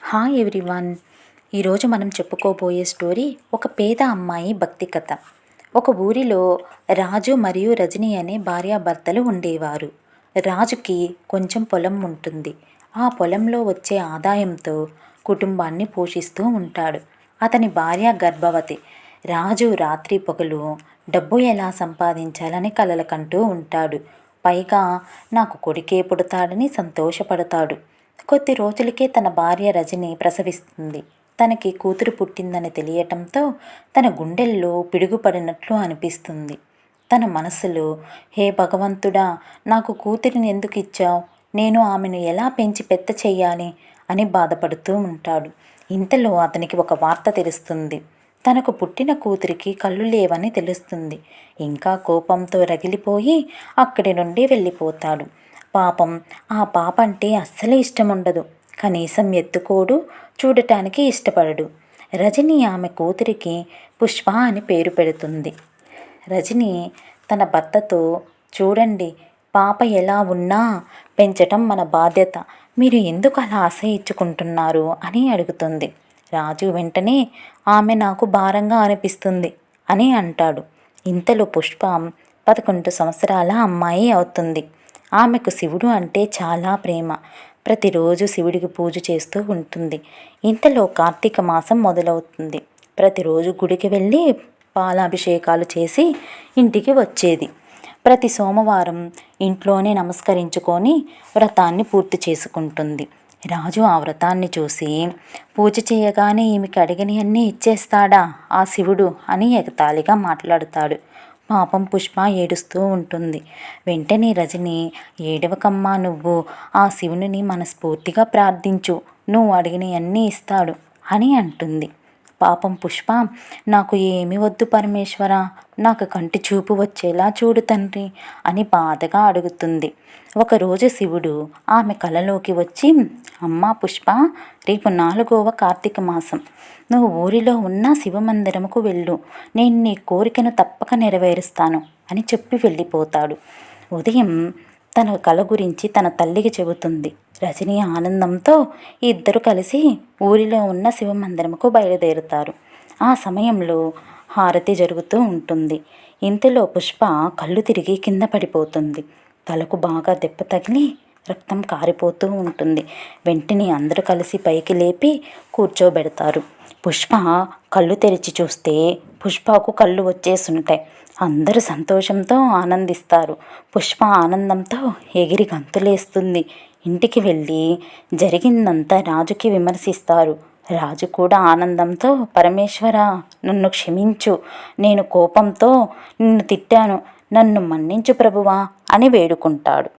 Hi everyone. ఈరోజు మనం చెప్పుకోబోయే స్టోరీ ఒక పేద అమ్మాయి భక్తి కథ. ఒక ఊరిలో రాజు మరియు రజని అనే భార్యాభర్తలు ఉండేవారు. రాజుకి కొంచెం పొలం ఉంటుంది. ఆ పొలంలో వచ్చే ఆదాయంతో కుటుంబాన్ని పోషిస్తూ ఉంటాడు. అతని భార్య గర్భవతి. రాజు రాత్రి పగలు డబ్బు ఎలా సంపాదించాలని కలలకంటూ ఉంటాడు. పైగా నాకు కొడుకే పుడతాడని సంతోషపడతాడు. కొద్ది రోజులకే తన భార్య రజని ప్రసవిస్తుంది. తనకి కూతురు పుట్టిందని తెలియటంతో తన గుండెల్లో పిడుగుపడినట్లు అనిపిస్తుంది. తన మనసులో, హే భగవంతుడా, నాకు కూతురిని ఎందుకు ఇచ్చావు? నేను ఆమెను ఎలా పెంచి పెద్ద చెయ్యాలి అని బాధపడుతూ ఉంటాడు. ఇంతలో అతనికి ఒక వార్త తెలుస్తుంది. తనకు పుట్టిన కూతురికి కళ్ళు లేవని తెలుస్తుంది. ఇంకా కోపంతో రగిలిపోయి అక్కడి నుండి వెళ్ళిపోతాడు. పాపం, ఆ పాప అంటే అస్సలు ఇష్టం ఉండదు. కనీసం ఎత్తుకోడు, చూడటానికి ఇష్టపడడు. రజని ఆమె కూతురికి పుష్ప అని పేరు పెడుతుంది. రజని తన భర్తతో, చూడండి, పాప ఎలా ఉన్నా పెంచటం మన బాధ్యత, మీరు ఎందుకు అలా ఆశయించుకుంటున్నారు అని అడుగుతుంది. రాజు వెంటనే, ఆమె నాకు భారంగా అనిపిస్తుంది అని అంటాడు. ఇంతలో పుష్ప 11 సంవత్సరాల అమ్మాయి అవుతుంది. ఆమెకు శివుడు అంటే చాలా ప్రేమ. ప్రతిరోజు శివుడికి పూజ చేస్తూ ఉంటుంది. ఇంతలో కార్తీక మాసం మొదలవుతుంది. ప్రతిరోజు గుడికి వెళ్ళి పాలాభిషేకాలు చేసి ఇంటికి వచ్చేది. ప్రతి సోమవారం ఇంట్లోనే నమస్కరించుకొని వ్రతాన్ని పూర్తి చేసుకుంటుంది. రాజు ఆ వ్రతాన్ని చూసి, పూజ చేయగానే ఈమెకి అడిగినవన్నీ ఇచ్చేస్తాడా ఆ శివుడు అని ఎగతాళిగా మాట్లాడుతాడు. పాపం పుష్ప ఏడుస్తూ ఉంటుంది. వెంటనే రజని, ఏడవకమ్మా, నువ్వు ఆ శివుని మనస్ఫూర్తిగా ప్రార్థించు, నువ్వు అడిగినవన్నీ ఇస్తాడు అని అంటుంది. పాపం పుష్ప, నాకు ఏమి వద్దు పరమేశ్వర, నాకు కంటి చూపు వచ్చేలా చూడు తండ్రి అని బాధగా అడుగుతుంది. ఒకరోజు శివుడు ఆమె కలలోకి వచ్చి, అమ్మా పుష్ప, రేపు 4వ కార్తీక మాసం, నువ్వు ఊరిలో ఉన్న శివమందిరముకు వెళ్ళు, నేను నీ కోరికను తప్పక నెరవేరుస్తాను అని చెప్పి వెళ్ళిపోతాడు. ఉదయం తన కల గురించి తన తల్లికి చెబుతుంది. రజని ఆనందంతో ఇద్దరు కలిసి ఊరిలో ఉన్న శివమందిరముకు బయలుదేరుతారు. ఆ సమయంలో హారతి జరుగుతూ ఉంటుంది. ఇంతలో పుష్ప కళ్ళు తిరిగి కింద పడిపోతుంది. తలకు బాగా దెబ్బ తగిలి రక్తం కారిపోతూ ఉంటుంది. వెంటనే అందరూ కలిసి పైకి లేపి కూర్చోబెడతారు. పుష్ప కళ్ళు తెరిచి చూస్తే పుష్పకు కళ్ళు వచ్చేసుంటాయి. అందరూ సంతోషంతో ఆనందిస్తారు. పుష్ప ఆనందంతో ఎగిరి గంతులేస్తుంది. ఇంటికి వెళ్ళి జరిగిందంతా రాజుకి విమర్శిస్తారు. రాజు కూడా ఆనందంతో, పరమేశ్వర, నన్ను క్షమించు, నేను కోపంతో నిన్ను తిట్టాను, నన్ను మన్నించు ప్రభువా అని వేడుకుంటాడు.